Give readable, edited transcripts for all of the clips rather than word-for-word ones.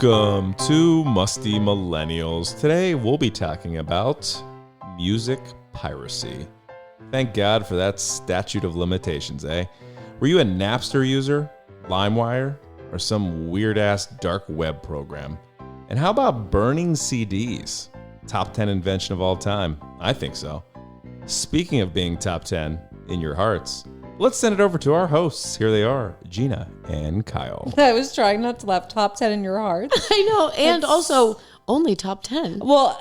Welcome to Musty Millennials. Today we'll be talking about music piracy. Thank God for that statute of limitations, eh? Were you a Napster user, LimeWire, or some weird-ass dark web program? And how about burning CDs? Top 10 invention of all time? I think so. Speaking of being top 10 in your hearts, let's send it over to our hosts. Here they are, Gina and Kyle. I was trying not to laugh. Top 10 in your heart. I know. And also only top 10. Well,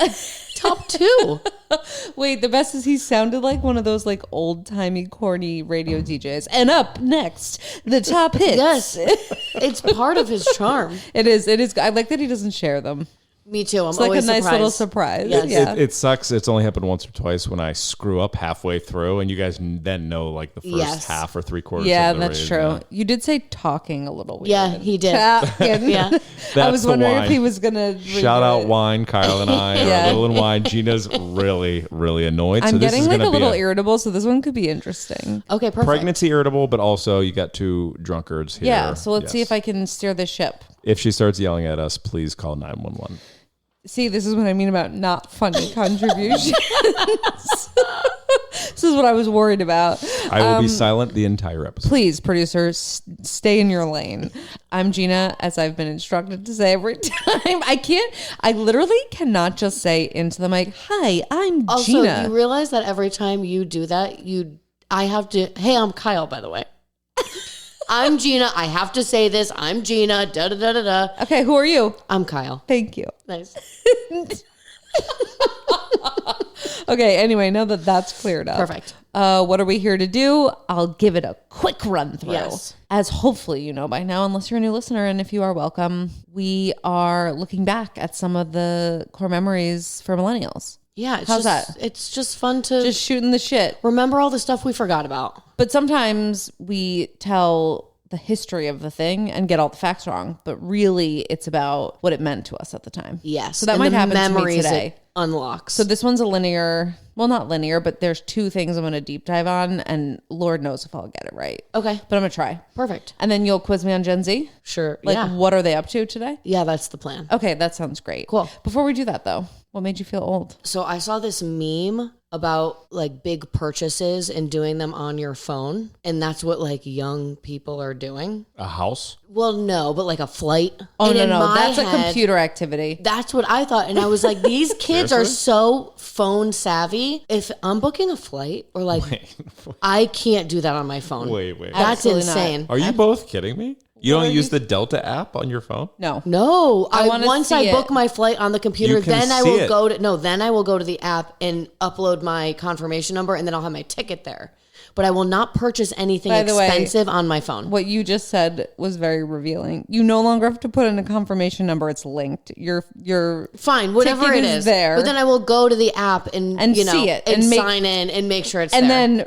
Top 2. wait, the best is he sounded like one of those like old-timey corny radio DJs. And up next, the top hits. Yes. It's part of his charm. It is. I like that he doesn't share them. Me too. I'm It's like a always nice surprised. little surprise. Yes. Yeah. It sucks. It's only happened once or twice when I screw up halfway through, and you guys then know like the first half or three quarters. Yeah, of the that's radio. true. You did say talking a little weird. Yeah, he did. Talking. Yeah. I That's was the wondering wine. if he was gonna Shout out wine, Kyle and I Yeah. are a little in wine. Gina's really, really annoyed. I'm so this getting is like gonna a little be irritable, so this one could be interesting. Okay, perfect. pregnancy irritable, but also you got two drunkards here. Yeah, so let's see Yes. if I can steer the ship. If she starts yelling at us, please call 911. See, this is what I mean about not funny contributions. This is what I was worried about. I will be silent the entire episode. Please, producers, stay in your lane. I'm Gina, as I've been instructed to say every time. I literally cannot just say into the mic, hi, I'm Also, Gina. you realize that every time you do that, I have to, hey, I'm Kyle, by the way. I'm Gina. I have to say this. I'm Gina. Da da da da da. Okay, who are you? I'm Kyle. Thank you. Nice. Okay, anyway, now that that's cleared up. Perfect. What are we here to do? I'll give it a quick run through. Yes. As hopefully you know by now, unless you're a new listener, and if you are, welcome. We are looking back at some of the core memories for millennials. Yeah. It's How's just, that? It's just fun to Just shooting the shit. remember all the stuff we forgot about. But sometimes we tell the history of the thing and get all the facts wrong, but really it's about what it meant to us at the time. Yes. So that and might the happen to me memories today. it unlocks. So this one's a linear, well, not linear, but there's two things I'm going to deep dive on, and Lord knows if I'll get it right. Okay. But I'm going to try. Perfect. And then you'll quiz me on Gen Z? Sure. Like, yeah. what are they up to today? Yeah, that's the plan. Okay, that sounds great. Cool. Before we do that, though, what made you feel old? So I saw this meme about like big purchases and doing them on your phone. And that's what like young people are doing. A house? Well, no, but like a flight. Oh, and in no, my that's a head, computer activity. That's what I thought. And I was like, these kids are so phone savvy. If I'm booking a flight or like, I can't do that on my phone. Wait. That's Absolutely not. insane. Are you both kidding me? You don't use the Delta app on your phone? No. No, wanna once see I it. book my flight on the computer, You can then I see will it. then I will go to the app and upload my confirmation number, and then I'll have my ticket there. But I will not purchase anything By the way, expensive on my phone. What you just said was very revealing. You no longer have to put in a confirmation number. It's linked. Your Fine, whatever ticket it is is. there. But then I will go to the app and you know, see it and and make- sign in and make sure it's and there. then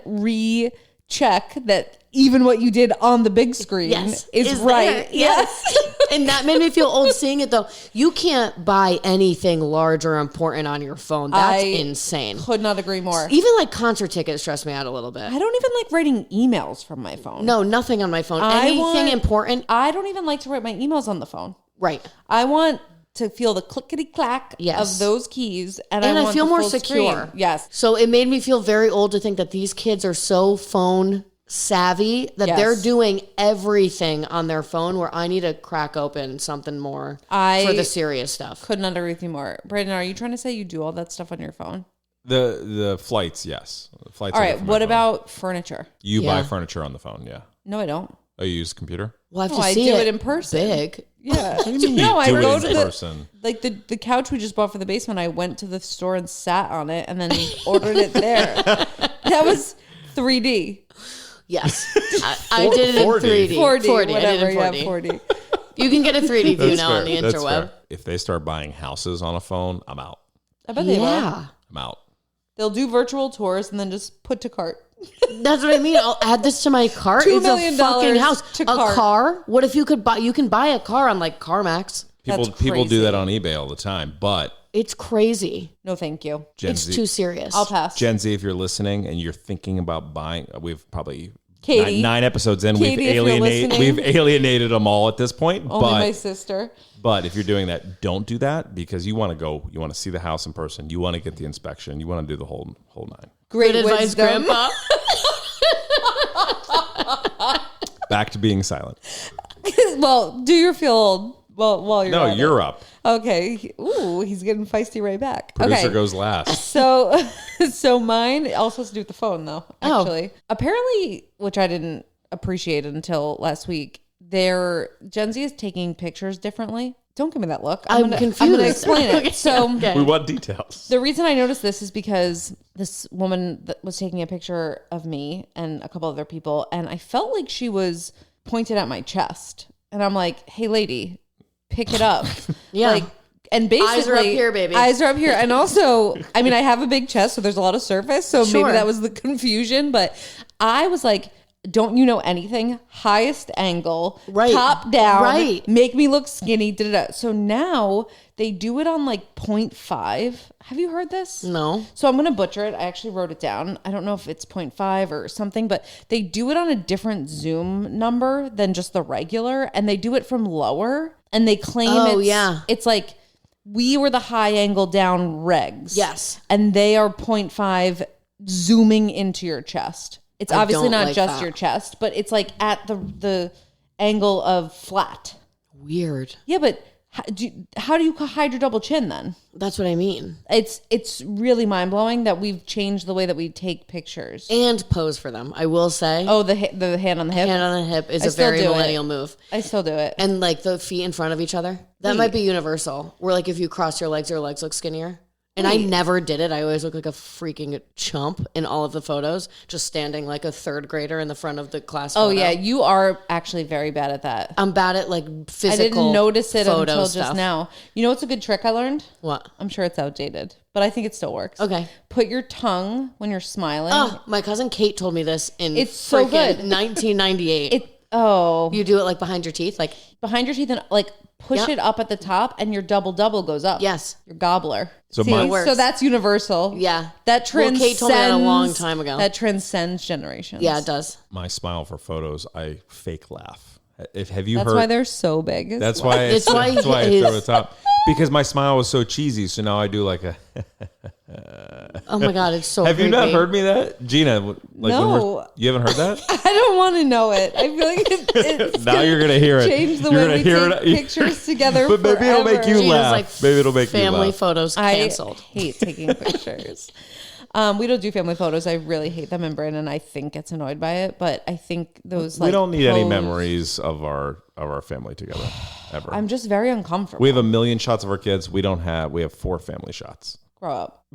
recheck that even what you did on the big screen is right. there. Yes. And that made me feel old seeing it though. You can't buy anything large or important on your phone. That's insane. Could not agree more. Even like concert tickets stress me out a little bit. I don't even like writing emails from my phone. No, nothing on my phone. Anything important. I don't even like to write my emails on the phone. Right. I want to feel the clickety clack Yes. of those keys, and And I want feel the more full secure. screen. Yes. So it made me feel very old to think that these kids are so phone savvy that Yes. they're doing everything on their phone where I need to crack open something more for the serious stuff. Could not agree with you more. Brandon, are you trying to say you do all that stuff on your phone? The flights, yes. The flights. All I right. get from my What phone. about furniture? You Yeah. buy furniture on the phone? Yeah. No, I don't. Oh, you use a computer? Well, I have No, to I see do it in person. Big. Yeah. What do you mean No, you I do it go in to the person? like the couch we just bought for the basement. I went to the store and sat on it and then ordered it there. That was 3D. Yes. I did it in 4D. 3D. 4D, 40. whatever. I did it in 4D. Yeah, 4D. You can get a 3D view now on the That's interweb. fair. If they start buying houses on a phone, I'm out. I bet they will. Yeah. I'm out. They'll do virtual tours and then just put to cart. That's what I mean. I'll add this to my cart. $2 It's million a fucking house. to A cart. car? What if you can buy a car on like CarMax? People That's do crazy. that on eBay all the time, but It's crazy. No, thank you. Gen It's Z, too serious. I'll pass. Gen Z, if you're listening and you're thinking about buying, we've probably Katie. Nine episodes in, Katie, if you're listening. we've alienated them all at this point. Only my sister. But if you're doing that, don't do that because you want to see the house in person. You want to get the inspection. You want to do the whole nine. Great Good advice, wisdom. Grandpa. Back to being silent. Well, do you feel old while you're at you're it? up. Okay. Ooh, he's getting feisty right back. Producer Okay. goes last. So mine also has to do with the phone, though, actually. Apparently, which I didn't appreciate until last week, Gen Z is taking pictures differently. Don't give me that look. I'm confused. I'm going to explain it. Okay, So okay. We want details. the reason I noticed this is because this woman that was taking a picture of me and a couple other people, and I felt like she was pointed at my chest. And I'm like, hey, lady, pick it up. Yeah. Like, and basically, Eyes are up here, baby. Eyes are up here. And also, I mean, I have a big chest, so there's a lot of surface. So Sure. maybe that was the confusion. But I was like, don't you know anything? Highest angle, Right. top down, Right. make me look skinny. Da-da-da. So now they do it on like 0.5. Have you heard this? No. So I'm going to butcher it. I actually wrote it down. I don't know if it's 0.5 or something, but they do it on a different zoom number than just the regular. And they do it from lower. And they claim it's like we were the high angle down regs. Yes. And they are 0.5 zooming into your chest. It's obviously don't not like just that. your chest, but it's like at the angle of flat. Weird. Yeah, but how do you hide your double chin then? That's what I mean. It's really mind-blowing that we've changed the way that we take pictures. And pose for them. I will say. Oh, the hand on the hip? Hand on the hip is I a still very do it. millennial move. I still do it. And like the feet in front of each other. That might be universal. Where like if you cross your legs look skinnier. And I never did it. I always look like a freaking chump in all of the photos, just standing like a third grader in the front of the class Oh, photo. yeah. You are actually very bad at that. I'm bad at like physical I didn't notice it photo until stuff. just now. You know what's a good trick I learned? What? I'm sure it's outdated, but I think it still works. Okay. Put your tongue when you're smiling. Oh, my cousin Kate told me this in It's so freaking good. 1998. You You do it like behind your teeth, like behind your teeth and like push Yep. it up at the top and your double goes up. yes, Your gobbler. So See, mine- works. so that's universal. yeah, That Well, transcends. Kate told me that a long time ago. That transcends generations. Yeah, it does. My smile for photos, I fake laugh. Have you That's heard? why they're so big. That's why I throw it up. Because my smile was so cheesy, so now I do like a. Oh my god, it's so. Have you not creepy. heard me that, Gina? Like No. you haven't heard that? I don't want to know it. I feel like it's Now you're gonna hear it. change the You're way gonna we hear take it. pictures together. But maybe it'll make you forever. Gina's laugh. like Maybe it'll make you family laugh. photos I canceled. hate taking pictures. We don't do family photos. I really hate them, and Brandon, I think, gets annoyed by it. But I think those We don't need any pose- memories of our family together ever. I'm just very uncomfortable. We have 1 million shots of our kids. We have 4 family shots. Grow up.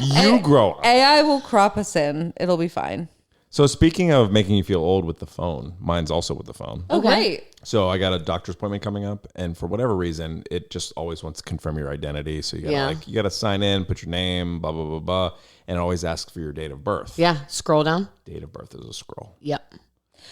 You grow up. AI will crop us in. It'll be fine. So speaking of making you feel old with the phone, mine's also with the phone. Oh, great. So I got a doctor's appointment coming up, and for whatever reason, it just always wants to confirm your identity. So you gotta sign in, put your name, blah blah blah blah, and it always asks for your date of birth. Yeah, scroll down. Date of birth is a scroll. Yep.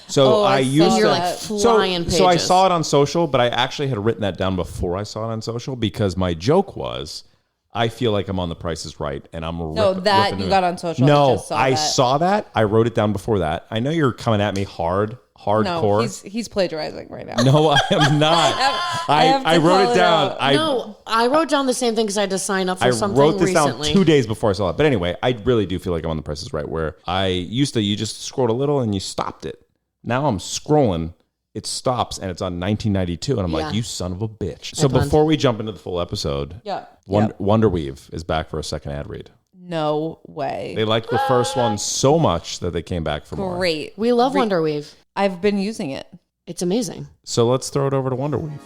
So I I saw used that. to You're like flying pages. So I saw it on social, but I actually had written that down before I saw it on social because my joke was, I feel like I'm on The Price is Right, and I'm That you got on social. No, I saw that. I wrote it down before that. I know you're coming at me hardcore. No, he's plagiarizing right now. No, I am not. have to I wrote call it it down. out. No, I wrote down the same thing because I had to sign up for I something wrote this recently. down 2 days before I saw it. But anyway, I really do feel like I'm on The Price is Right, where you just scrolled a little and you stopped it. Now I'm scrolling. It stops and it's on 1992, and I'm like, you son of a bitch. So before we jump into the full episode, Wonder Weave is back for a second ad read. No way. They liked the first one so much that they came back for more. Great. We love Wonder Weave. I've been using it. It's amazing. So let's throw it over to Wonder Weave.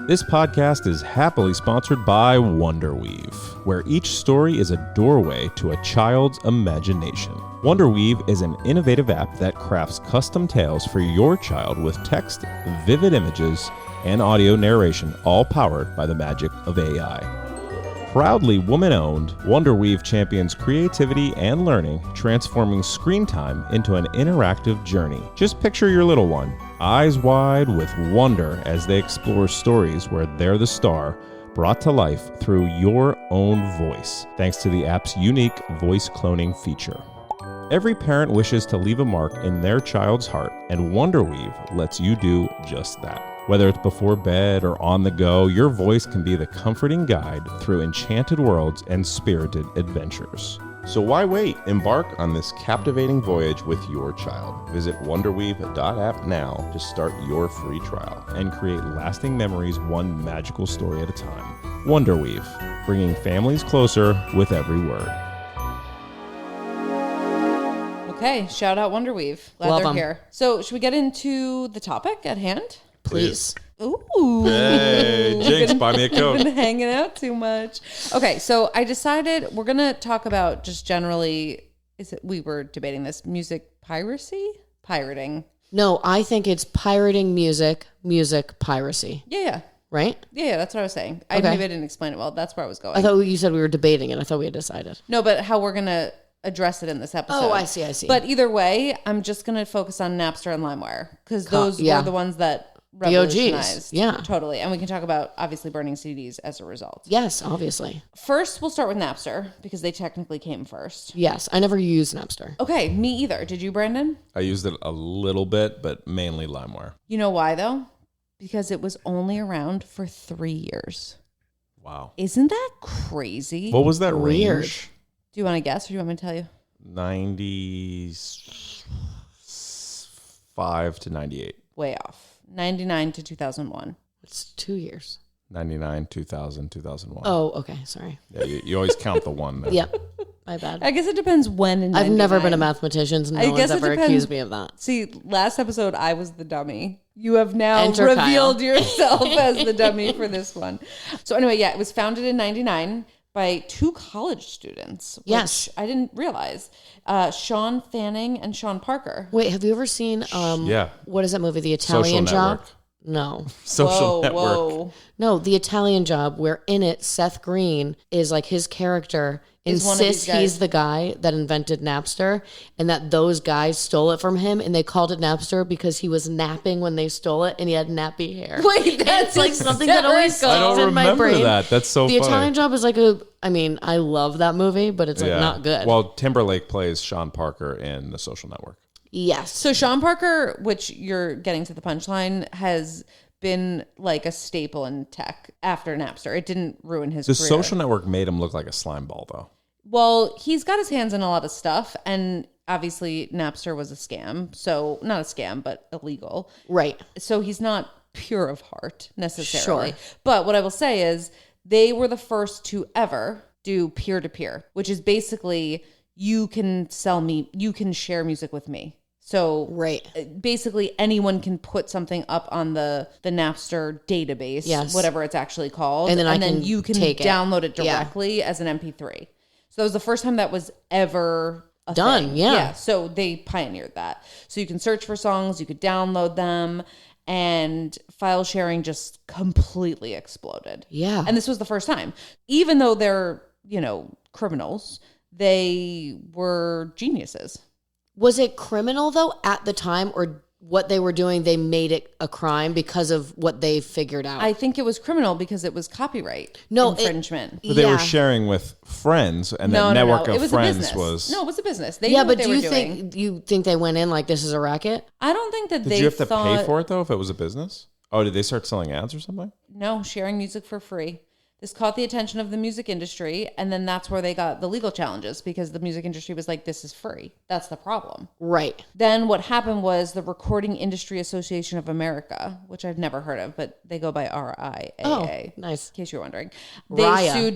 This podcast is happily sponsored by Wonder Weave, where each story is a doorway to a child's imagination. Wonder Weave is an innovative app that crafts custom tales for your child with text, vivid images, and audio narration, all powered by the magic of AI. Proudly woman-owned, Wonder Weave champions creativity and learning, transforming screen time into an interactive journey. Just picture your little one, eyes wide with wonder as they explore stories where they're the star, brought to life through your own voice, thanks to the app's unique voice cloning feature. Every parent wishes to leave a mark in their child's heart, and Wonderweave lets you do just that. Whether it's before bed or on the go, your voice can be the comforting guide through enchanted worlds and spirited adventures. So why wait? Embark on this captivating voyage with your child. Visit wonderweave.app now to start your free trial and create lasting memories one magical story at a time. Wonderweave, bringing families closer with every word. Okay, shout out Wonderweave. Glad Love they're 'em. here. So should we get into the topic at hand? Please. Ooh. Hey, Jinx, buy me a Coke. Been hanging out too much. Okay, so I decided we're going to talk about just generally, we were debating this, music piracy? Pirating. No, I think it's pirating music piracy. Yeah. Right? Yeah, that's what I was saying. Okay. Maybe I didn't explain it well. That's where I was going. I thought you said we were debating it. I thought we had decided. No, but how we're going to address it in this episode. Oh, I see. But either way, I'm just going to focus on Napster and LimeWire because those were the ones that revolutionized. OGs. Yeah. Totally. And we can talk about obviously burning CDs as a result. Yes, obviously. First, we'll start with Napster because they technically came first. Yes, I never used Napster. Okay, me either. Did you, Brandon? I used it a little bit, but mainly LimeWire. You know why though? Because it was only around for 3 years. Wow. Isn't that crazy? What was that Weird. range? Do you want to guess or do you want me to tell you? 95 to 98. Way off. 99 to 2001. It's 2 years. 99, 2000, 2001. Oh, okay. Sorry. Yeah, you always count the one there. Yep. My bad. I guess it depends when in I've never 99. been a mathematician, so no I one's guess it ever depends. accused me of that. See, last episode, I was the dummy. You have now Enter revealed Kyle. yourself as the dummy for this one. So anyway, yeah, it was founded in 99 by 2 college students. Which Yes. I didn't realize. Sean Fanning and Sean Parker. Wait, have you ever seen Yeah. what is that movie, The Social Italian Job? Network. No. Social Network. Whoa. No, The Italian Job, where in it Seth Green is like his character Is one of these insists guys. he's the guy that invented Napster and that those guys stole it from him and they called it Napster because he was napping when they stole it and he had nappy hair. Wait, It's like something that always hysterical. I don't sticks in my remember brain. that. That's so The funny. Italian Job is like I love that movie, but it's like not good. Well, Timberlake plays Sean Parker in The Social Network. yes. So Sean Parker, which you're getting to the punchline, has been like a staple in tech after Napster. It didn't ruin his The career. Social Network made him look like a slime ball, though. Well, he's got his hands in a lot of stuff, and obviously Napster was a scam. So not a scam, but illegal. Right. So he's not pure of heart necessarily. Sure. But what I will say is they were the first to ever do peer-to-peer, which is basically you can share music with me. So Right. basically anyone can put something up on the Napster database, Yes. whatever it's actually called, And then I can you can take it. download it Yeah. directly as an MP3. So that was the first time that was ever a Done, thing. yeah. So they pioneered that. So you can search for songs, you could download them, and file sharing just completely exploded. Yeah. And this was the first time. Even though they're, criminals, they were geniuses. Was it criminal though at the time, or what they were doing, they made it a crime because of what they figured out? I think it was criminal because it was copyright infringement. But they were sharing with friends, and that network It of was a friends business. was... No, it was a business. They yeah, knew but what do they you were doing. think they went in like this is a racket? I don't think that Did they you have to thought, pay for it, though, if it was a business? Oh, did they start selling ads or something? No, sharing music for free. This caught the attention of the music industry, and then that's where they got the legal challenges because the music industry was like, this is free. That's the problem. Right. Then what happened was the Recording Industry Association of America, which I've never heard of, but they go by RIAA. Oh, nice. In case you're wondering. They Raya. sued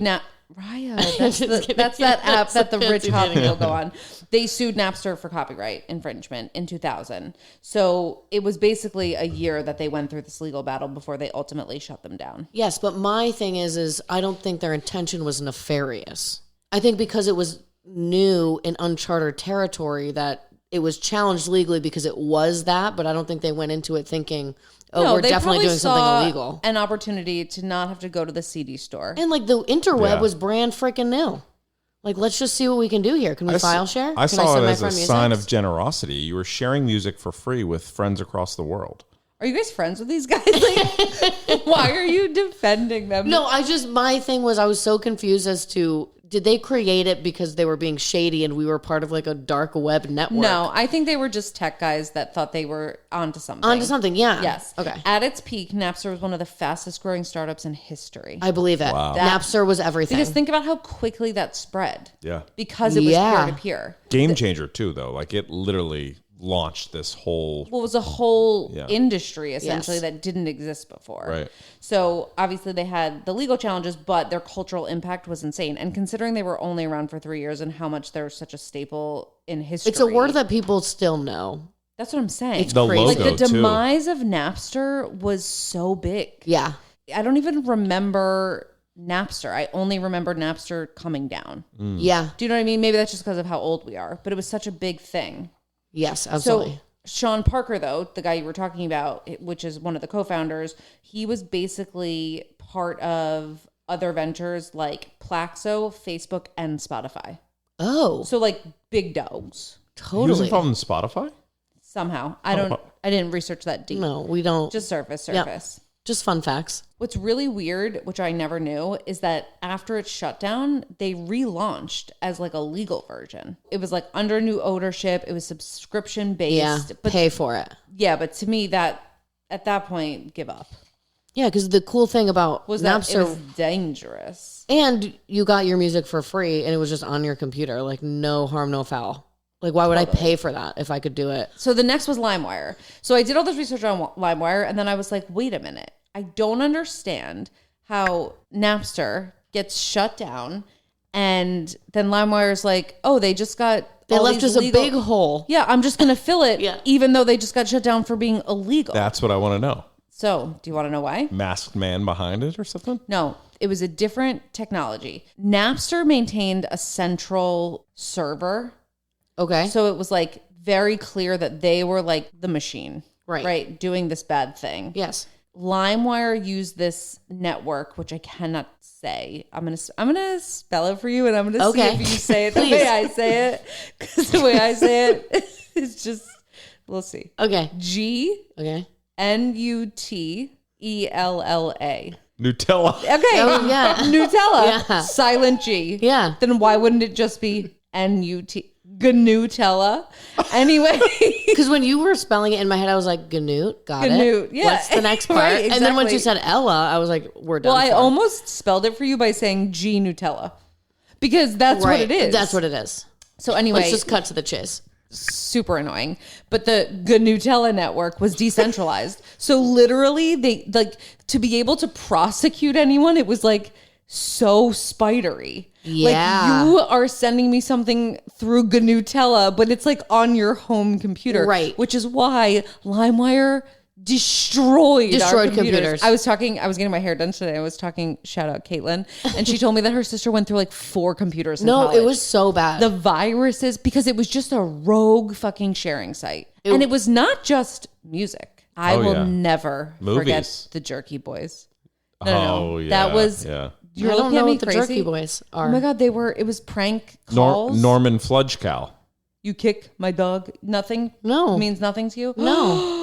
Raya. That's, Just kidding. that's that app that the rich fancy hot name. people go on. They sued Napster for copyright infringement in 2000. So it was basically a year that they went through this legal battle before they ultimately shut them down. Yes, but my thing is I don't think their intention was nefarious. I think because it was new in uncharted territory that it was challenged legally because it was that, but I don't think they went into it thinking, oh, we're they definitely probably doing something saw illegal. An opportunity to not have to go to the CD store. And like the interweb Yeah. was brand freaking new. Like, let's just see what we can do here. Can we file share? I Can saw send it my as a friend sign music? of generosity. You were sharing music for free with friends across the world. Are you guys friends with these guys? Like, why are you defending them? No, my thing was I was so confused as to, Did they create it because they were being shady and we were part of like a dark web network? No, I think they were just tech guys that thought they were onto something. Onto something, yeah. Yes. Okay. At its peak, Napster was one of the fastest growing startups in history. I believe it. Wow. Napster was everything. Because think about how quickly that spread. Yeah. Because it was peer-to-peer. Game changer too, though. Like it literally launched this whole. Well, it was a whole industry essentially that didn't exist before. Right. So obviously they had the legal challenges, but their cultural impact was insane. And considering they were only around for 3 years and how much they're such a staple in history. It's a word that people still know. That's what I'm saying. It's the crazy. Like the too. demise of Napster was so big. Yeah. I don't even remember Napster. I only remember Napster coming down. Yeah. Do you know what I mean? Maybe that's just because of how old we are, but it was such a big thing. Yes, absolutely. So Sean Parker, though, the guy you were talking about, which is one of the co-founders, he was basically part of other ventures like Plaxo, Facebook, and Spotify. Oh. So like big dogs. Totally. He was involved in Spotify? Somehow. I didn't research that deep. No, we don't. Just surface. Yeah. Just fun facts. What's really weird, which I never knew, is that after it shut down, they relaunched as like a legal version. It was like under new ownership. It was subscription based. Yeah, but pay for it. Yeah, but to me, that at that point, give up. Yeah, because the cool thing about Was that Napster, it was dangerous. and you got your music for free, and it was just on your computer. Like no harm, no foul. Like why would I pay for that if I could do it? So the next was LimeWire. So I did all this research on LimeWire, and then I was like, wait a minute. I don't understand how Napster gets shut down, and then LimeWire's like, oh, they just got They left us a big hole. Yeah, I'm just going to fill it, Yeah. even though they just got shut down for being illegal. That's what I want to know. So do you want to know why? Masked man behind it or something? No, it was a different technology. Napster maintained a central server. Okay. So it was like very clear that they were like the machine, Right. doing this bad thing. Yes. LimeWire used this network, which I cannot say. I'm gonna spell it for you, and I'm gonna see if you say it the way I say it. Because the way I say it is just, we'll see. Okay. GNUTELLA. Nutella. Okay. Oh, yeah. Nutella. Yeah. Silent G. Yeah. Then why wouldn't it just be NUT? Gnutella. Anyway. Because when you were spelling it in my head, I was like, Gnoot, got Gnoot, it. yeah. What's the next part? Right, And then once exactly. you said Ella, I was like, we're done. Well, I almost spelled it for you by saying G Nutella. Because that's what it is. That's what it is. So anyway. Let's just cut to the chase. Super annoying. But the Gnutella network was decentralized. So literally they like to be able to prosecute anyone, it was like so spidery. Yeah. Like you are sending me something through Gnutella, but it's like on your home computer. Right. Which is why LimeWire destroyed our computers. I was getting my hair done today. I was talking, shout out Caitlin, and she told me that her sister went through like 4 computers in college. It was so bad. The viruses, because it was just a rogue fucking sharing site. And it was not just music. I will never forget the Jerky Boys. No. Yeah. That was, you're I don't looking know at me what the crazy. Jerky Boys are. Oh my God, it was prank calls. Norman Fludgecow. You kick my dog. Nothing? No. Means nothing to you? No.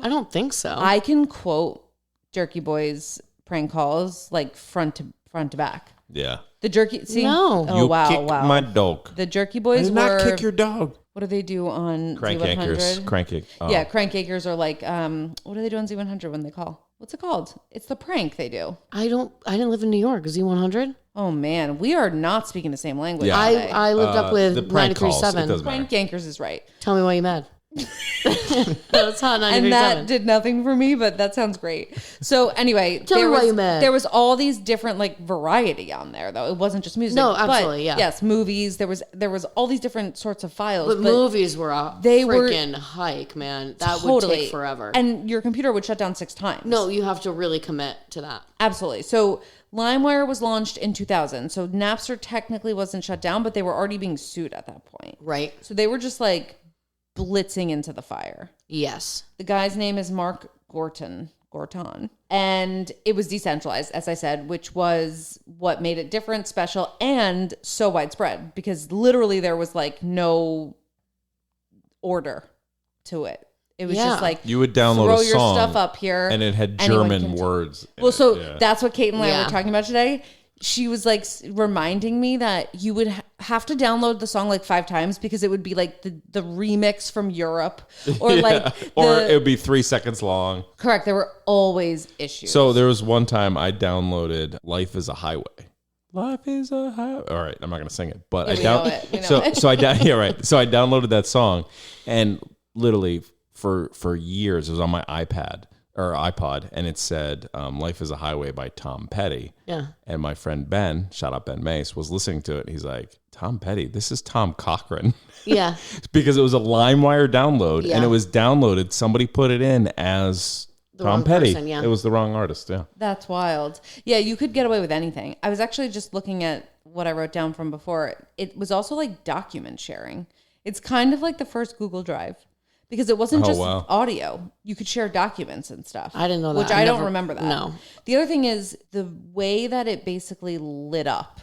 I don't think so. I can quote Jerky Boys prank calls like front to back. Yeah. The Jerky, see? No. Oh, You wow, kicked wow. my dog. The Jerky I Boys did not were, kick your dog. what do they do on Crank Z100? anchors. Crank anchors. Oh. Yeah, crank anchors are like, what do they do on Z100 when they call? What's it called? It's the prank they do. I didn't live in New York. Z100? Oh man, we are not speaking the same language. Yeah. today. I lived up with the prank calls, it 93.7. doesn't matter. Crank anchors is right. Tell me why you mad. That's hot 93.7. And that did nothing for me, but that sounds great. So anyway, Tell me why you mad. There was all these different like variety on there though. It wasn't just music. No, but, absolutely, yeah. Yes, movies. There was all these different sorts of files. But movies were a they were- freaking hike, man. That would take forever. And your computer would shut down 6 times. No, you have to really commit to that. Absolutely. So LimeWire was launched in 2000. So Napster technically wasn't shut down, but they were already being sued at that point. Right. So they were just like blitzing into the fire. Yes. The guy's name is Mark Gorton. And it was decentralized, as I said, which was what made it different, special, and so widespread because literally there was like no order to it. It was just like you would download throw a your song stuff up here, and it had anyone German can words. Well, so that's what Kate and I Yeah. were talking about today. she was like reminding me that you would have to download the song like 5 times because it would be like the remix from Europe or or it would be 3 seconds long. Correct. There were always issues. So there was one time I downloaded "Life Is a Highway." Life is a highway. All right, I'm not gonna sing it, but So I downloaded that song, and literally for years it was on my iPad or iPod, and it said "Life Is a Highway" by Tom Petty. Yeah. And my friend Ben, shout out Ben Mace, was listening to it. And he's like, "Tom Petty, this is Tom Cochran." Yeah. Because it was a LimeWire download, and it was downloaded. Somebody put it in as Tom Petty. Person, yeah. It was the wrong artist. Yeah. That's wild. Yeah, you could get away with anything. I was actually just looking at what I wrote down from before. It was also like document sharing. It's kind of like the first Google Drive because it wasn't just audio. You could share documents and stuff. I didn't know that. Which I don't remember that. No. The other thing is the way that it basically lit up.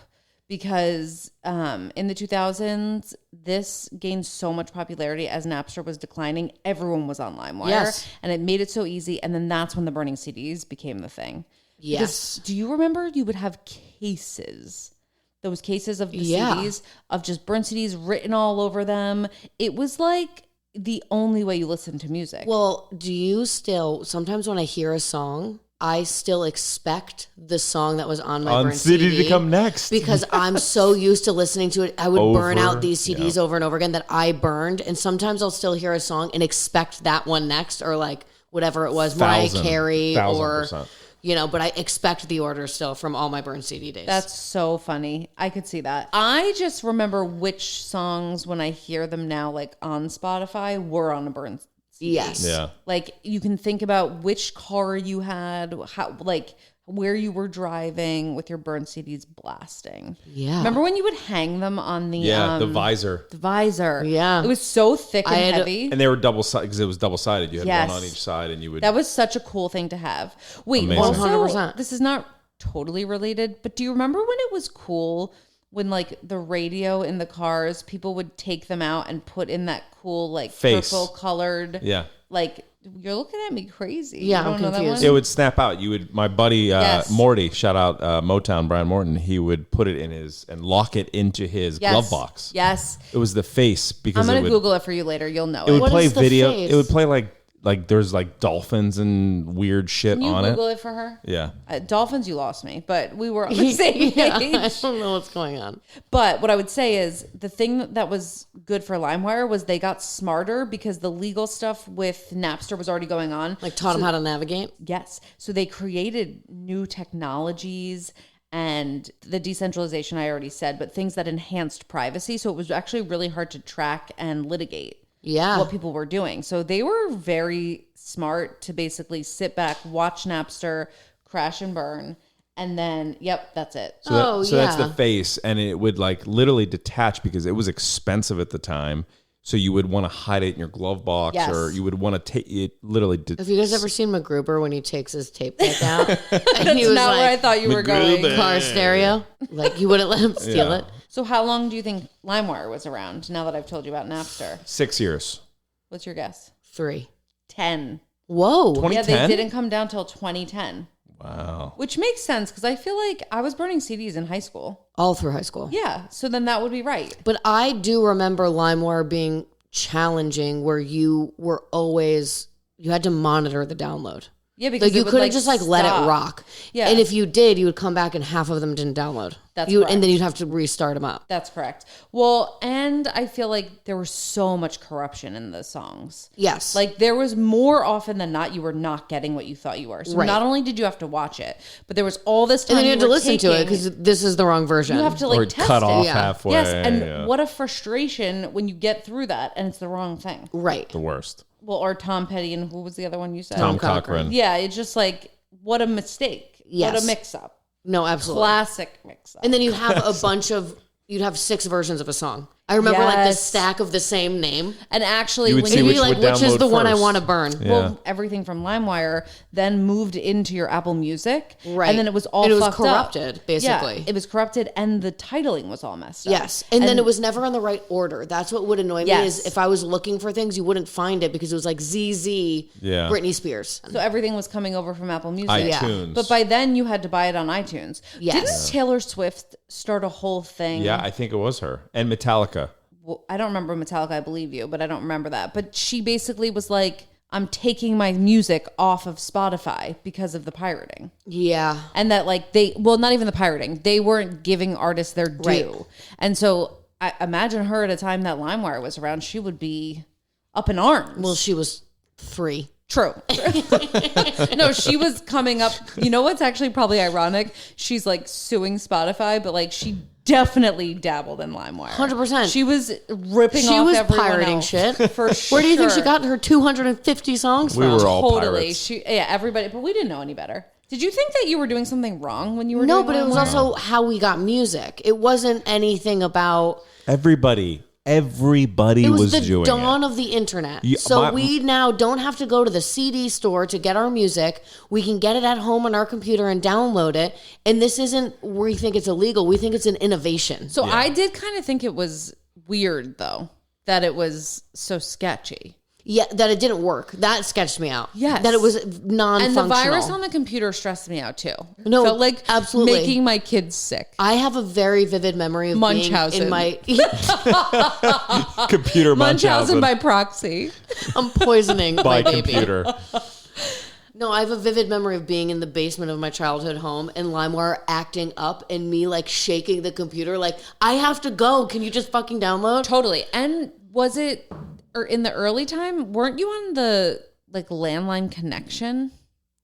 Because in the 2000s, this gained so much popularity as Napster was declining. Everyone was on LimeWire. Yes. And it made it so easy. And then that's when the burning CDs became the thing. Yes. Because do you remember you would have cases? Those cases of the CDs, of just burnt CDs written all over them. It was like the only way you listened to music. Well, do you still, sometimes when I hear a song, I still expect the song that was on my burnt CD to come next because I'm so used to listening to it. I would burn out these CDs over and over again that I burned, and sometimes I'll still hear a song and expect that one next, or like whatever it was, Mariah Carey, or but I expect the order still from all my burnt CD days. That's so funny. I could see that. I just remember which songs when I hear them now, like on Spotify, were on a burnt CD. Yes. Yeah. Like you can think about which car you had, how, like where you were driving with your burnt CDs blasting. Yeah. Remember when you would hang them on the the visor. The visor. Yeah. It was so thick and heavy. And they were double-sided because it was double-sided. You had one on each side and you would... That was such a cool thing to have. Wait, Amazing. also, 100%. This is not totally related, but do you remember when it was cool when like the radio in the cars, people would take them out and put in that cool like purple colored like you're looking at me crazy. Yeah, I'm confused. It would snap out. My buddy Morty, shout out Motown Brian Morton, he would put it in his and lock it into his glove box. Yes. It was the face because I'm gonna Google it for you later. You'll know it. It would what play is the video. face? It would play like there's like dolphins and weird shit Can you on Google it. it for her? Yeah. Dolphins, you lost me, but we were on the same page. I don't know what's going on. But what I would say is the thing that was good for LimeWire was they got smarter because the legal stuff with Napster was already going on. Like taught them how to navigate? Yes. So they created new technologies and the decentralization I already said, but things that enhanced privacy. So it was actually really hard to track and litigate. Yeah. What people were doing. So they were very smart to basically sit back, watch Napster, crash and burn, and then, that's it. So that's the face, and it would like literally detach because it was expensive at the time. So you would want to hide it in your glove box, or you would want to take it literally. Have you guys ever seen MacGruber when he takes his tape deck out? That's he was not where I thought you were going. Car stereo. Like you wouldn't let him steal it. So how long do you think LimeWire was around now that I've told you about Napster? 6 years. What's your guess? 3. 10. Whoa. 2010? Yeah, they didn't come down till 2010. Wow. Which makes sense because I feel like I was burning CDs in high school. All through high school. Yeah. So then that would be right. But I do remember LimeWire being challenging where you were always, you had to monitor the download. Yeah, because like you couldn't just like let it rock. Yeah. And if you did, you would come back and half of them didn't download. That's correct. And then you'd have to restart them up. That's correct. Well, and I feel like there was so much corruption in the songs. Yes. Like there was more often than not, you were not getting what you thought you were. So not only did you have to watch it, but there was all this time. And then you had to listen to it because this is the wrong version. You have to like or test cut it. off halfway. Yes. And what a frustration when you get through that and it's the wrong thing. Right. The worst. Well, or Tom Petty, and who was the other one you said? Tom Cochran. Yeah, it's just like, what a mistake. Yes. What a mix-up. No, absolutely. Classic mix-up. And then you have a bunch of, you'd have 6 versions of a song. I remember like the stack of the same name. And actually, you would when see you which is the one I want to burn. Yeah. Well, everything from LimeWire then moved into your Apple Music. Right. And then it was all fucked corrupted, up. basically. Yeah, it was corrupted and the titling was all messed up. Yes. And then it was never in the right order. That's what would annoy me is if I was looking for things, you wouldn't find it because it was like ZZ, Britney Spears. So everything was coming over from Apple Music. iTunes. But by then you had to buy it on iTunes. Yes. Didn't Taylor Swift start a whole thing? Yeah, I think it was her. And Metallica. Well, I don't remember Metallica, I believe you, but I don't remember that. But she basically was like, I'm taking my music off of Spotify because of the pirating. Yeah. And that like not even the pirating. They weren't giving artists their due. Right. And so I imagine her at a time that LimeWire was around, she would be up in arms. Well, she was 3. True. No, she was coming up. You know what's actually probably ironic? She's like suing Spotify, but like she definitely dabbled in LimeWire. 100%. She was ripping off everyone pirating else. shit. For sure. Where do you think she got her 250 songs We from? were all Totally. pirates. Everybody, but we didn't know any better. Did you think that you were doing something wrong when you were doing but it was LimeWire? also how we got music. It wasn't anything about... Everybody It was the doing dawn it. of the internet. Yeah, so we now don't have to go to the CD store to get our music. We can get it at home on our computer and download it. And this isn't, we think it's illegal. We think it's an innovation. So I did kind of think it was weird, though, that it was so sketchy. Yeah, that it didn't work. That sketched me out. Yes. That it was non-functional. And the virus on the computer stressed me out, too. No, felt like absolutely. making my kids sick. I have a very vivid memory of Munchausen. being in my... Computer Munchausen by proxy. I'm poisoning by my baby. computer. No, I have a vivid memory of being in the basement of my childhood home and LimeWire acting up and me like shaking the computer like, I have to go. Can you just fucking download? Totally. And was it... Or in the early time, weren't you on the like landline connection?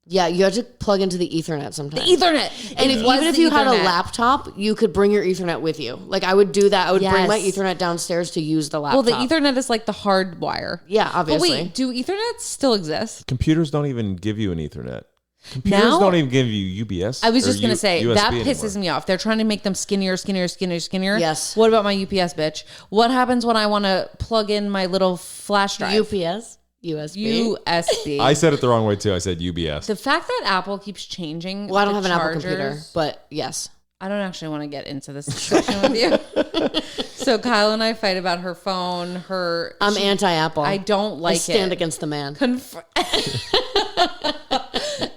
Yeah, you had to plug into the Ethernet sometimes. The Ethernet. And even if you had a laptop, you could bring your Ethernet with you. Like I would do that. I would bring my Ethernet downstairs to use the laptop. Well, the Ethernet is like the hard wire. Yeah, obviously. But wait, do Ethernets still exist? Computers don't even give you an Ethernet. Computers don't even give you UPS. I was just going to say, USB that pisses anymore. me off. They're trying to make them skinnier. Yes. What about my UPS, bitch? What happens when I want to plug in my little flash drive? UPS? USB? USB. I said it the wrong way too. I said UBS. The fact that Apple keeps changing Well, I don't the have an Apple chargers, computer, but yes. I don't actually want to get into this discussion with you. So Kyle and I fight about her phone, I'm anti-Apple. I don't like I stand against the man.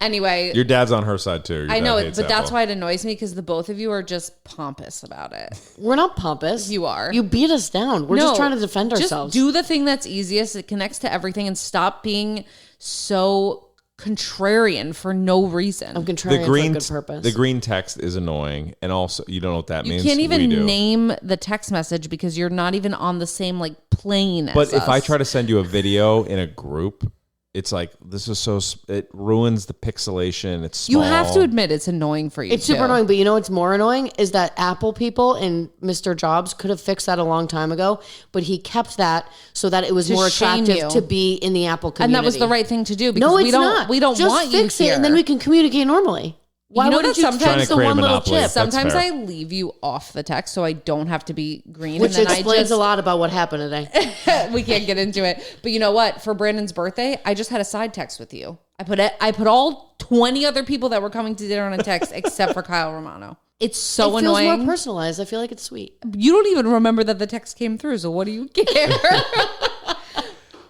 Anyway. Your dad's on her side too. Your I know dad it, hates but that's Apple. why it annoys me because the both of you are just pompous about it. We're not pompous. You are. You beat us down. We're just trying to defend ourselves. Just do the thing that's easiest. It connects to everything and stop being so contrarian for no reason. I'm contrarian for a good purpose. The green text is annoying, and also you don't know what that means. You can't We even do. name the text message because you're not even on the same like plane as But if us. I try to send you a video in a group, it's like this is it ruins the pixelation. It's small. You have to admit it's annoying for you. It's super annoying, but you know what's more annoying is that Apple people and Mr. Jobs could have fixed that a long time ago, but he kept that so that it was To more shame attractive you. to be in the Apple And community. that was the right thing to do because No, it's we don't not. we don't Just want you fix here. it, and then we can communicate normally. Why You know wouldn't that you sometimes fix the create a one little monopoly. chip? That's Sometimes fair. I leave you off the text so I don't have to be green. Which and then explains a lot about what happened today. We can't get into it. But you know what? For Brandon's birthday, I just had a side text with you. I put all 20 other people that were coming to dinner on a text except for Kyle Romano. It's so It annoying. feels more personalized. I feel like it's sweet. You don't even remember that the text came through, so what do you care?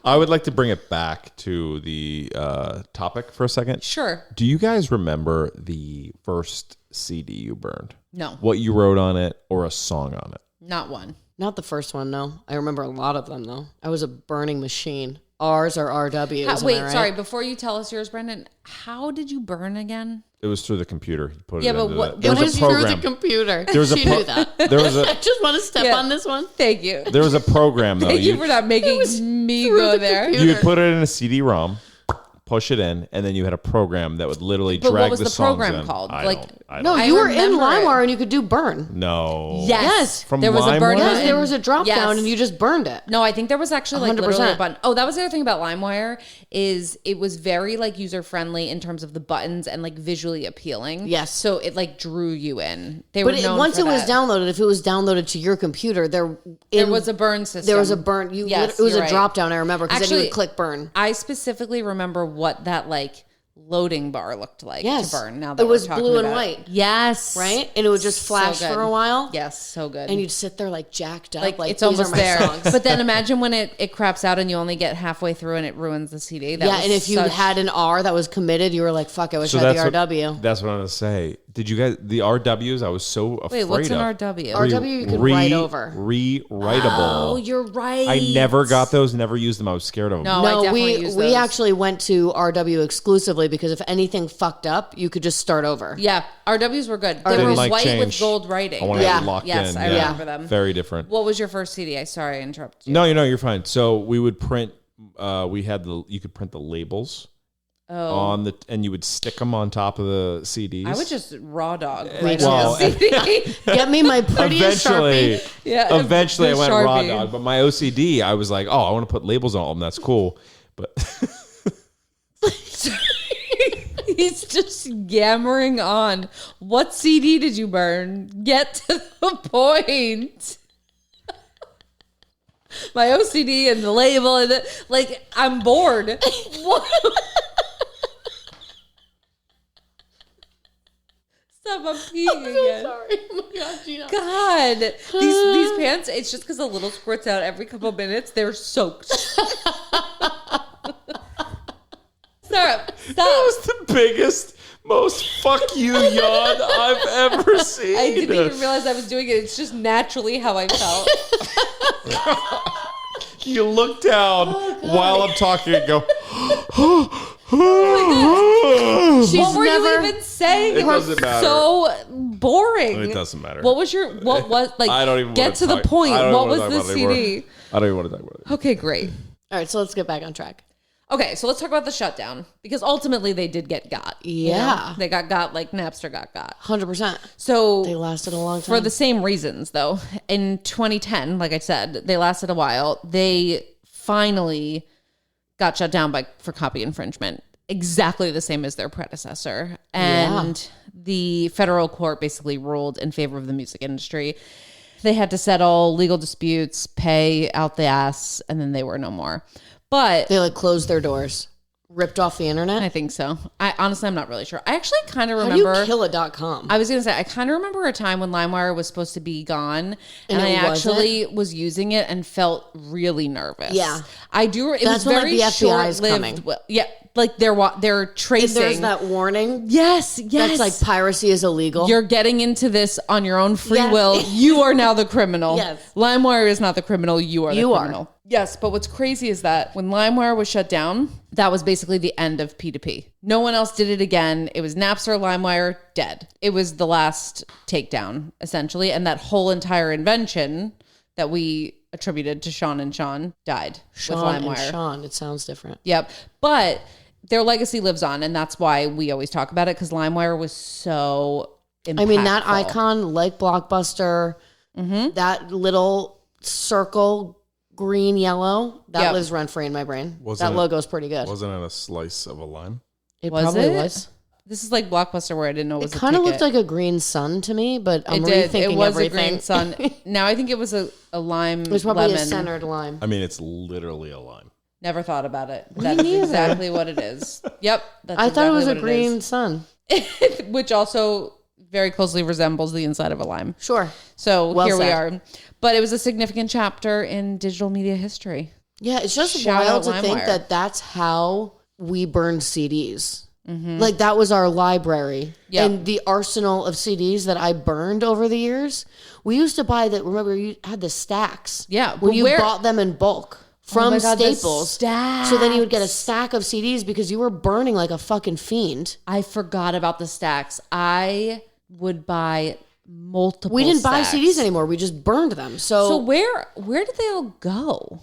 I would like to bring it back to the topic for a second. Sure. Do you guys remember the first CD you burned? No. What you wrote on it or a song on it? Not one. Not the first one, no. I remember a lot of them, though. I was a burning machine. R's are RW's. Wait, am I right? sorry. Before you tell us yours, Brendan, how did you burn again? It was through the computer. You put Yeah, it but into what- there It was was a through program. the computer. There was a She pro- knew that. There was a I just want to step Yeah. on this one. Thank you. there was a program though. Thank you for not making me go there. computer. You would put it in a CD-ROM, push it in, and then you had a program that would literally But drag what was the the songs program in. called? I Like- don't No, know. you were in remember it. LimeWire and you could do burn. No. Yes. From there was a burn LimeWire? Yes, button. there was a drop Yes. down and you just burned it. No, I think there was actually like literally 100%. a button. Oh, that was the other thing about LimeWire is it was very like user friendly in terms of the buttons and like visually appealing. Yes. So it like drew you in. They But were known once for it was that. downloaded, if it was downloaded to your computer, there was a burn system. There was a burn. Yes, it was you're a right. drop down. I remember because then you Actually, would click burn. I specifically remember what that like loading bar looked like Yes. to burn. Now that it was we're talking blue and about white, it. Yes, right? And it would just flash So good. for a while. Yes, so good. And you'd sit there like jacked up, like it's these almost are my there. songs. But then imagine when it craps out and you only get halfway through and it ruins the CD. That yeah, was and if you such- had an R that was committed, you were like, "Fuck, I wish I had the RW." That's what I'm going to say. Did you guys, the RWs, I was so afraid Wait, what's an of. RW? RW you could write over. Rewritable. Oh, you're right. I never got those, never used them. I was scared of them. No, I No, definitely used we those. actually went to RW exclusively because if anything fucked up, you could just start over. Yeah, RWs were good. They Didn't were like white with change. gold writing. I wanted Yeah. it locked Yes, in. I remember them. Very different. What was your first CD? Sorry, I interrupted you. No, you're fine. So we would print, you could print the labels on and you would stick them on top of the CDs. I would just raw dog. Well, CD. Get me my prettiest eventually, Sharpie. Yeah, eventually I the went raw Sharpie. dog, but my OCD, I was like, oh, I want to put labels on them. That's cool. But He's just yammering on. What CD did you burn? Get to the point. My OCD and the label and I'm bored. What? Stop, I'm peeing again. Sorry. Oh my God, Gina. God, these pants, it's just because a little squirts out every couple of minutes. They're soaked. Stop. that was the biggest, most fuck you yawn I've ever seen. I didn't even realize I was doing it. It's just naturally how I felt. You look down while I'm talking and go, What were you even saying? It You were doesn't matter. so boring. It doesn't matter. What was like? I don't even get want to the talk- point. I don't What even was wanna the talk about it CD? anymore. I don't even want to talk about it. Okay, great. All right, so let's get back on track. Okay, so let's talk about the shutdown because ultimately they did get got. Yeah. They got like Napster got. 100%. So They lasted a long time. for the same reasons, though. In 2010, like I said, they lasted a while. They finally got shut down for copy infringement, exactly the same as their predecessor. And the federal court basically ruled in favor of the music industry. They had to settle legal disputes, pay out the ass, and then they were no more. But They like closed their doors, ripped off the internet. I think so. Honestly, I'm not really sure. I actually kind of How remember. do you kill a .com? I was going to say, I kind of remember a time when LimeWire was supposed to be gone and I it wasn't? actually was using it and felt really nervous. Yeah. I do. It That's was when, like, very the FBI is short-lived. coming. Well, yeah. Like they're tracing. There's that warning. Yes. That's like piracy is illegal. You're getting into this on your own free Yes. will. You are now the criminal. Yes. LimeWire is not the criminal. You are the You are. criminal. Yes, but what's crazy is that when LimeWire was shut down, that was basically the end of P2P. No one else did it again. It was Napster, LimeWire, dead. It was the last takedown, essentially. And that whole entire invention that we attributed to Sean and Sean died with Sean LimeWire. and Sean. It sounds different. Yep. But their legacy lives on, and that's why we always talk about it, because LimeWire was so impactful. I mean, that icon, like Blockbuster, that little circle, green, yellow, that Yep. lives rent free in my brain. Wasn't That it- logo's pretty good. Wasn't it a slice of a lime? It Was probably it? was. This is like Blockbuster where I didn't know it was It kind of a looked like a green sun to me, but I'm it did. rethinking It was everything. a green sun. Now I think it was a lime It was probably lemon. a centered lime. I mean, it's literally a lime. Never thought about it. Me That is neither. exactly what it is. Yep. That's I thought it was a exactly what green sun. is. Which also very closely resembles the inside of a lime. Sure. So Well here we said. are. But it was a significant chapter in digital media history. Yeah, it's just Shout wild out to think LimeWire. that that's how we burned CDs. Mm-hmm. Like that was our library. Yep. And the arsenal of CDs that I burned over the years. We used to buy that. Remember, you had the stacks. Yeah, When but you where- bought them in bulk from my God, the Staples. stacks. So then you would get a stack of CDs because you were burning like a fucking fiend. I forgot about the stacks. I would buy multiple We didn't buy stacks. CDs anymore. We just burned them. So where did they all go?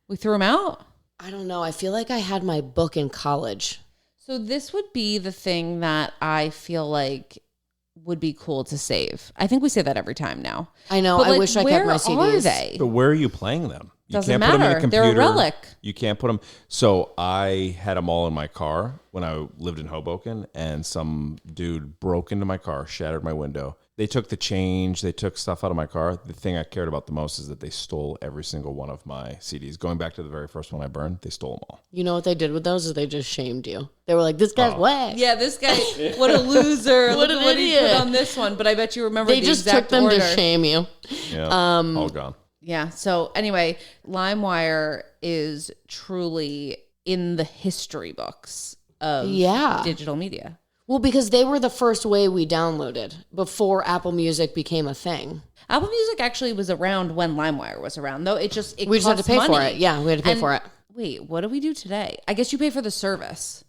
We threw them out? I don't know. I feel like I had my book in college. So this would be the thing that I feel like would be cool to save. I think we say that every time now. I know. But I wish I kept my CDs. Where are they? But where are you playing them? You Doesn't can't matter. Put them in a computer. They're a relic. You can't put them. So I had them all in my car when I lived in Hoboken, and some dude broke into my car, shattered my window. They took the change. They took stuff out of my car. The thing I cared about the most is that they stole every single one of my CDs. Going back to the very first one I burned, they stole them all. You know what they did with those? Is they just shamed you. They were like, "This guy's whack." Yeah, this guy. What a loser! What an Look at idiot. What he put on this one. But I bet you remember They the just exact took them order. to shame you. Yeah, all gone. Yeah. So anyway, LimeWire is truly in the history books of digital media. Well, because they were the first way we downloaded before Apple Music became a thing. Apple Music actually was around when LimeWire was around, though. We just had to pay money. for it. Yeah, we had to pay for it. Wait, what do we do today? I guess you pay for the service.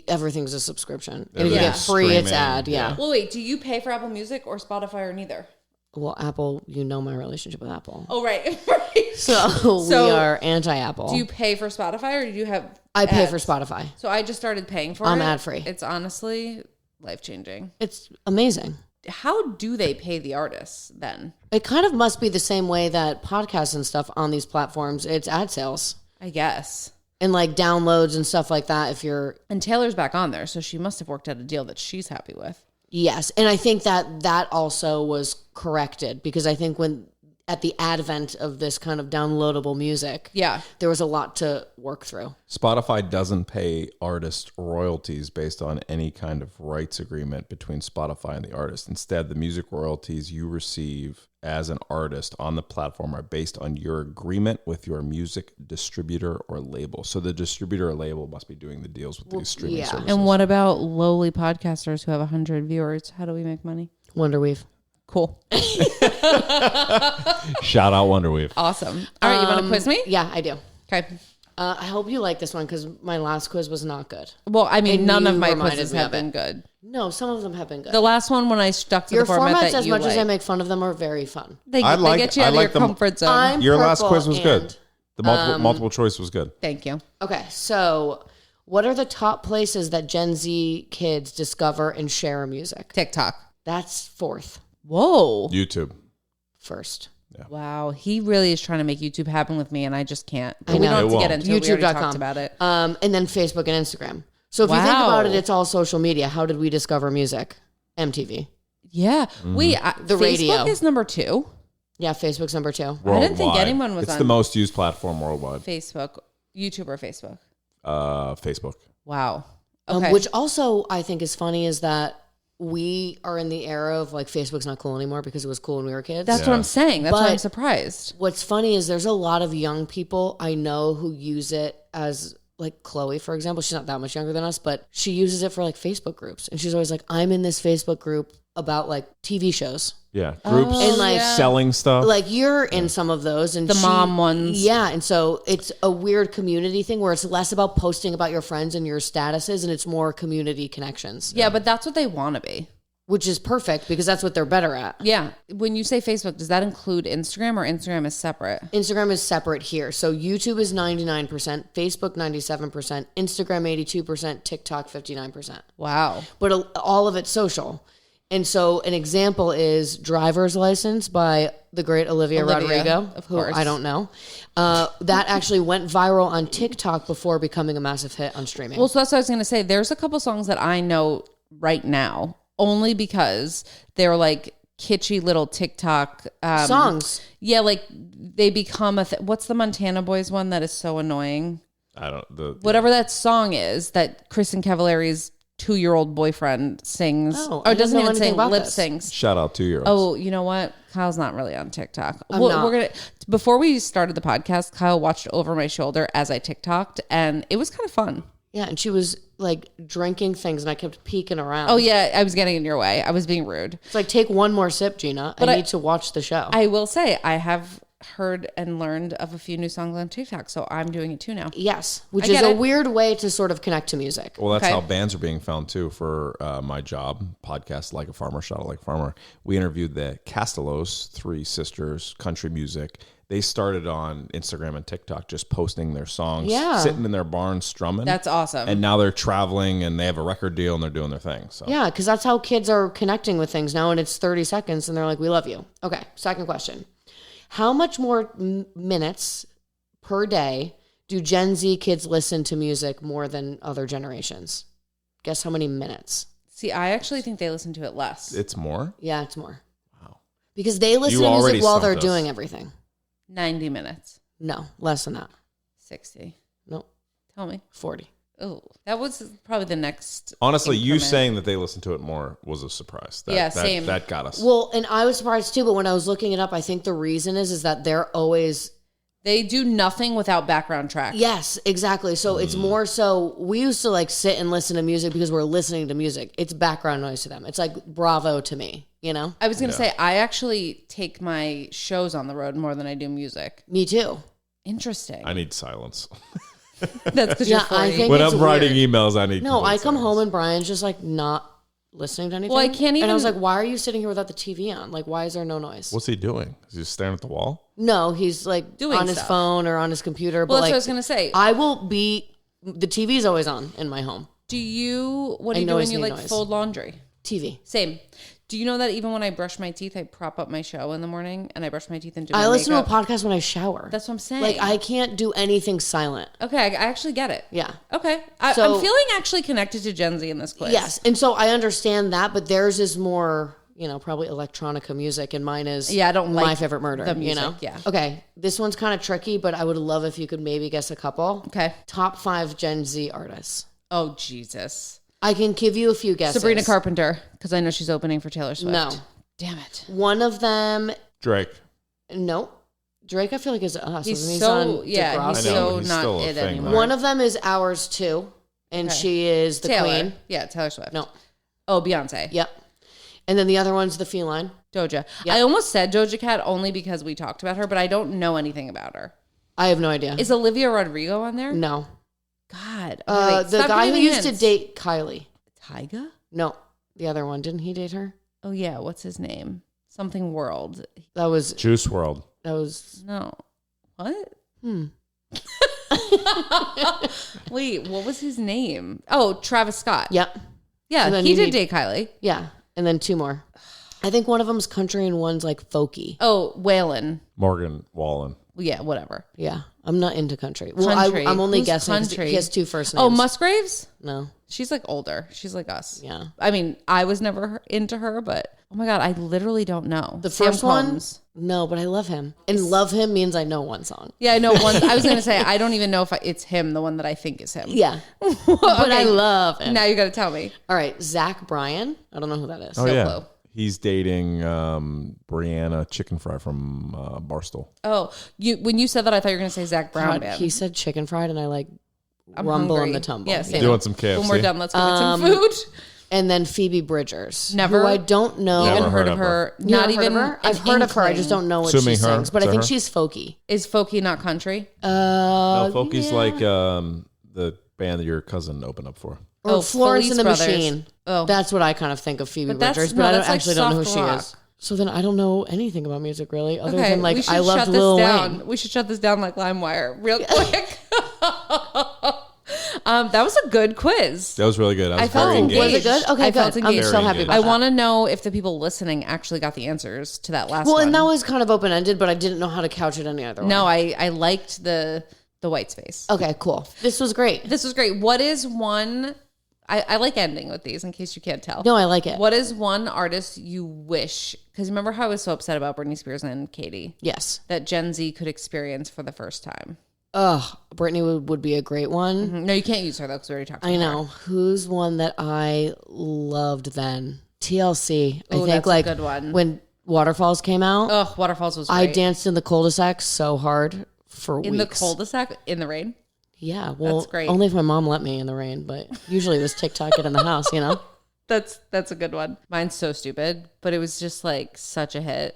Everything's a subscription. And if you get free, it's ad. Yeah. Well, wait, do you pay for Apple Music or Spotify or neither? Well, Apple, you know my relationship with Apple. Oh, right. Right. So we are anti-Apple. Do you pay for Spotify or do you have I pay ads? for Spotify. So I just started paying for it. I'm ad-free. It's honestly life-changing. It's amazing. How do they pay the artists then? It kind of must be the same way that podcasts and stuff on these platforms, it's ad sales. I guess. And like downloads and stuff like that if you're... And Taylor's back on there, so she must have worked out a deal that she's happy with. Yes. And I think that also was corrected because I think when at the advent of this kind of downloadable music, there was a lot to work through. Spotify doesn't pay artist royalties based on any kind of rights agreement between Spotify and the artist. Instead, the music royalties you receive as an artist on the platform are based on your agreement with your music distributor or label. So the distributor or label must be doing the deals with these streaming services. And what about lowly podcasters who have 100 viewers? How do we make money? Wonderweave. Cool. Shout out Wonderweave. Awesome. All right, you want to quiz me? Yeah, I do. Okay. I hope you like this one because my last quiz was not good. Well, I mean, And none of you my reminded quizzes me have of it. been good. No, some of them have been good. The last one, when I stuck to Your the format formats, that as you much as I like, make fun of them, are very fun. they I get you out of your comfort zone. I'm Your last purple quiz was good. and- The multiple choice was good. Thank you. Okay, so what are the top places that Gen Z kids discover and share music? TikTok. That's fourth. Whoa. YouTube. First. Wow. He really is trying to make YouTube happen with me, and I just can't. But I we know. don't have It to get won't. into it. We already YouTube.com. talked about it. And then Facebook and Instagram. So if you think Wow. about it, it's all social media. How did we discover music? MTV. Yeah. Wait, The Facebook radio. is number 2. Yeah, Facebook's number 2. I didn't think Worldwide. anyone was It's on the most used platform worldwide. Facebook. YouTube or Facebook? Facebook. Wow. Okay. Which also I think is funny is that we are in the era of like Facebook's not cool anymore because it was cool when we were kids. That's what I'm saying. That's why But- I'm surprised. What's funny is there's a lot of young people I know who use it as like Chloe, for example. She's not that much younger than us, but she uses it for like Facebook groups. And she's always like, I'm in this Facebook group about like TV shows. Yeah. Groups And, like, selling stuff. Like you're in some of those and The mom ones. Yeah. And so it's a weird community thing where it's less about posting about your friends and your statuses and it's more community connections. Yeah, but that's what they want to be. Which is perfect because that's what they're better at. Yeah. When you say Facebook, does that include Instagram or Instagram is separate? Instagram is separate here. So YouTube is 99%, Facebook 97%, Instagram 82%, TikTok 59%. Wow. But all of it's social. And so an example is Driver's License by the great Olivia Rodrigo, of who course. I don't know. That actually went viral on TikTok before becoming a massive hit on streaming. Well, so that's what I was going to say. There's a couple songs that I know right now only because they're like kitschy little TikTok songs. Yeah, like they become what's the Montana Boys one that is so annoying? I don't. Whatever that song is that Kristen Cavallari's 2-year-old boyfriend sings. Oh, or I doesn't didn't know even anything sing, about lip this. syncs. Shout out 2-year-olds. Oh, you know what? Kyle's not really on TikTok. I'm not. We're gonna before we started the podcast, Kyle watched over my shoulder as I TikToked, and it was kind of fun. Yeah, and she was like drinking things and I kept peeking around. Oh yeah, I was getting in your way. I was being rude. It's like, take one more sip, Gina. I need to watch the show. I will say I have heard and learned of a few new songs on TikTok, so I'm doing it too now. Yes, which is a weird way to sort of connect to music. Well, that's how bands are being found too. For my job podcast, Like a Farmer, Shot Like a Farmer, we interviewed the Castellos, 3 sisters, country music. They started on Instagram and TikTok just posting their songs, sitting in their barn strumming. That's awesome. And now they're traveling and they have a record deal and they're doing their thing. So yeah, because that's how kids are connecting with things now, and it's 30 seconds and they're like, we love you. Okay, second question. How much more minutes per day do Gen Z kids listen to music more than other generations? Guess how many minutes? See, I actually think they listen to it less. It's more? Yeah, it's more. Wow. Because they listen to music while they're doing everything. 90 minutes. No, less than that. 60. No. Tell me. 40. Oh, that was probably the next. Honestly, you saying that they listen to it more was a surprise. Same. That got us. Well, and I was surprised too, but when I was looking it up, I think the reason is that they're always... They do nothing without background track. Yes, exactly. So it's more so, we used to like sit and listen to music because we're listening to music. It's background noise to them. It's like Bravo to me, you know? I was going to say, I actually take my shows on the road more than I do music. Me too. Interesting. I need silence. That's because you're 40. I think when it's I'm writing weird. Emails, I need No, I come silence. home and Brian's just like not listening to anything. Well, I can't even... And I was like, why are you sitting here without the TV on? Like, why is there no noise? What's he doing? Is he staring at the wall? No, he's like Doing on his stuff. phone or on his computer. Well, but that's like, what I was going to say. I will be... The TV's always on in my home. What do you do when you like fold laundry? TV. Same. Do you know that even when I brush my teeth, I prop up my show in the morning and I brush my teeth and do my I listen makeup? to a podcast when I shower. That's what I'm saying. Like, I can't do anything silent. Okay, I actually get it. Yeah. Okay. So- I'm feeling actually connected to Gen Z in this quiz. Yes. And so I understand that, but theirs is more, you know, probably electronica music, and mine is I don't like My Favorite Murder, the music, you know? yeah. Okay. This one's kind of tricky, but I would love if you could maybe guess a couple. Okay. Top 5 Gen Z artists. Oh, Jesus. I can give you a few guesses. Sabrina Carpenter, because I know she's opening for Taylor Swift. No. Damn it. One of them, Drake. no. Drake, I feel like is us. He's He's so, on yeah, Degrassi. he's I know, so but he's not still a it thing, anymore. though. One of them is ours too, and Okay. she is the Taylor. queen. Yeah, Taylor Swift. No. Oh, Beyonce. Yep. And then the other one's the feline. Doja. Yep. I almost said Doja Cat only because we talked about her, but I don't know anything about her. I have no idea. Is Olivia Rodrigo on there? No. God. Okay, wait, The stop guy who giving used to hints. date Kylie. Tyga? No, the other one. Didn't he date her? Oh, yeah. What's his name? Something World. That was Juice World. No. What? Wait, what was his name? Oh, Travis Scott. Yep. Yeah, And then he you did need- date Kylie. Yeah. And then 2 more. I think one of them's country and one's like folky. Oh, Waylon. Morgan Wallen. Yeah, whatever. Yeah. I'm not into country. Well, Country. I'm only Who's guessing 'cause country? he has 2 first names. Oh, Musgraves? No. She's like older. She's like us. Yeah. I mean, I was never into her, but oh my God, I literally don't know. The Sam first one? Combs. No, but I love him. And love him means I know one song. Yeah, I know one. I was going to say, I don't even know if it's him, the one that I think is him. Yeah. But I love him. Now you got to tell me. All right. Zach Bryan. I don't know who that is. Oh, No yeah. clue. He's dating Brianna Chicken Fry from Barstool. Oh, when you said that, I thought you were going to say Zach Brown. God, Band. he said chicken fried and I like I'm rumble hungry. in the tumble. Yeah, same. You want some KFC? When we're done, let's go get some food. And then Phoebe Bridgers. Never. Who I don't know. Never Even heard heard of of her. You Not never even. heard of her? an I've heard of her. I inkling. just don't know what Assuming she her. sings. But I Is it think her? she's folky. Is folky not country? No, Folky's yeah. like the band that your cousin opened up for. Or Oh, Florence Felice and the Brothers. Machine. Oh. That's what I kind of think of Phoebe But that's- Bridgers. no, But I that's don't, like actually don't know who soft she rock. is. So then I don't know anything about music really, other Okay, than we like should I shut loved this Lil down. Wayne. We should shut this down like LimeWire real quick. That was a good quiz. That was really good. I was felt very engaged. engaged. Was it good? Okay, I felt good. I'm engaged. so Very happy engaged. about I that. want to know if the people listening actually got the answers to that last Well, one. and that was kind of open ended, but I didn't know how to couch it any other way. No, I liked the white space. Okay, cool. This was great. This was great. What is one... I like ending with these in case you can't tell. No, I like it. What is one artist you wish... Because remember how I was so upset about Britney Spears and Katy? Yes. That Gen Z could experience for the first time. Ugh, Brittany would be a great one. No, you can't use her though because we already talked about I her. know. Who's one that I loved then? TLC. I Ooh, think that's a like good one. when Waterfalls came out, Oh, Waterfalls was great. I danced in the cul-de-sac so hard for in weeks. the cul-de-sac in the rain. Yeah, well, That's great. only if my mom let me in the rain, but usually it was TikTok it in the house, you know? That's a good one. Mine's so stupid, but it was just like such a hit,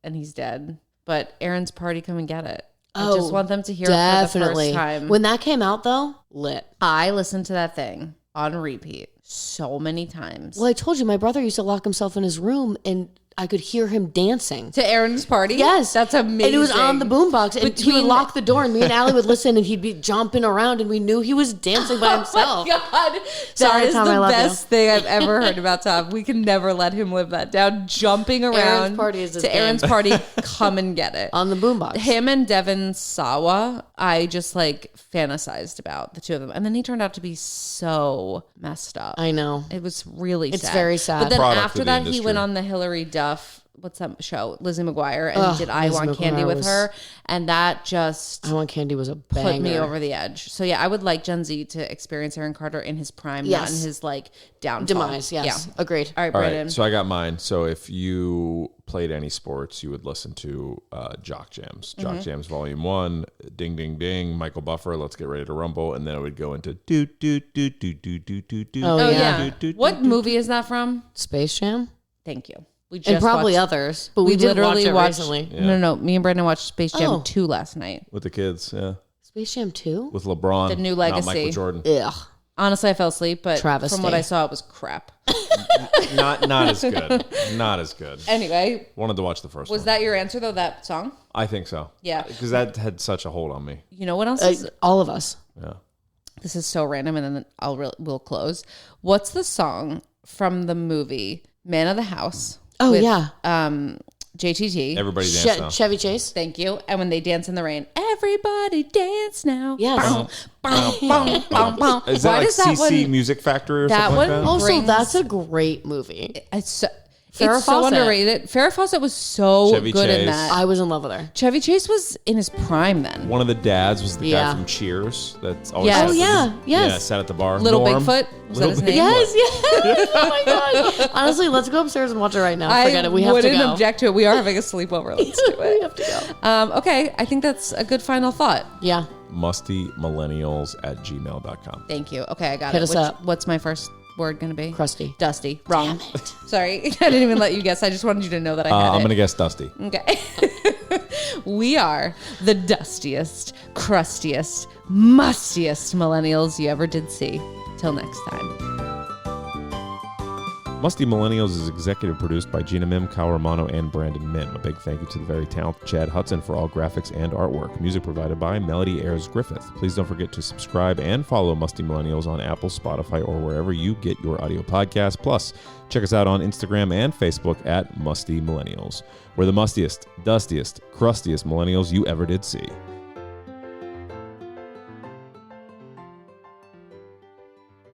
and he's dead. but Aaron's Party, Come and Get It. I just want them to hear it for the first time. When that came out, though, lit. I listened to that thing on repeat so many times. Well, I told you, my brother used to lock himself in his room and I could hear him dancing. To Aaron's Party? Yes. That's amazing. And it was on the boombox. And he would lock the door and me and Allie would listen and he'd be jumping around and we knew he was dancing by himself. Oh my God. That is Tom, the best thing I've ever heard about Tom. We can never let him live that down. Jumping around Aaron's Party is his to game. Aaron's Party, Come and Get It. On the boombox. Him and Devin Sawa, I just like fantasized about the two of them. And then he turned out to be so messed up. I know. It was really sad. It's very sad. But then Product after of the that, he industry. went on the Hillary Duff, what's that show? Lizzie McGuire, and did I Want Candy with her. And that just I Want Candy was a banger. put me over the edge. So yeah, I would like Gen Z to experience Aaron Carter in his prime, not in his like downfall. Demise, yes. Yeah. Agreed. All right, All Brandon. right, so I got mine. So if you played any sports, you would listen to Jock Jams. Jock Jams Volume 1, Ding Ding Ding, Michael Buffer, Let's Get Ready to Rumble, and then it would go into do do do do do do do do. Oh, yeah. What movie is that from? Space Jam? Thank you. We And probably watched, others, but we did watch it recently. No, me and Brandon watched Space Jam 2 last night. With the kids, yeah. Space Jam 2? With LeBron. The New not Legacy. Michael Jordan. Ugh. Honestly, I fell asleep, but Travesty. from what I saw, it was crap. Not as good. Not as good. Anyway, Wanted to watch the first one. was that your answer, though, that song? I think so. Yeah. Because that had such a hold on me. You know what else is... All of us. Yeah. This is so random, and then we'll close. What's the song from the movie Man of the House? Oh, with, yeah. JTT. Everybody dance now. Chevy Chase? Thank you. And when they dance in the rain, everybody dance now. Yes. Is that Why like does that CC one- Music Factory or that something one- like that? Also, Brings- that's a great movie. Farrah It's so Fawcett. underrated. Farrah Fawcett was so Chevy good in Chase. that. I was in love with her. Chevy Chase was in his prime then. One of the dads was the guy Yeah. from Cheers. That's always Yes. sat Oh, at the- yeah. Yes. Yeah, sat at the bar. Little Norm. Bigfoot? Was that his name? Yes, yes. Oh my God. Honestly, let's go upstairs and watch it right now. Forget it. We have to wouldn't go. object to it. We are having a sleepover. Let's do We it. have to go. Okay, I think that's a good final thought. Yeah. mustymillennials@gmail.com. Thank you. Okay, I got Hit it. us up. What's my first word going to be? Crusty. Dusty. Wrong. Sorry. I didn't even let you guess. I just wanted you to know that I had I'm it. going to guess Dusty. Okay. We are the dustiest, crustiest, mustiest millennials you ever did see. Till next time. Musty Millennials is executive produced by Gina Mim, Kyle Romano, and Brandon Mim. A big thank you to the very talented Chad Hudson for all graphics and artwork. Music provided by Melody Ayers Griffith. Please don't forget to subscribe and follow Musty Millennials on Apple, Spotify, or wherever you get your audio podcasts. Plus, check us out on Instagram and Facebook at Musty Millennials. We're the mustiest, dustiest, crustiest millennials you ever did see.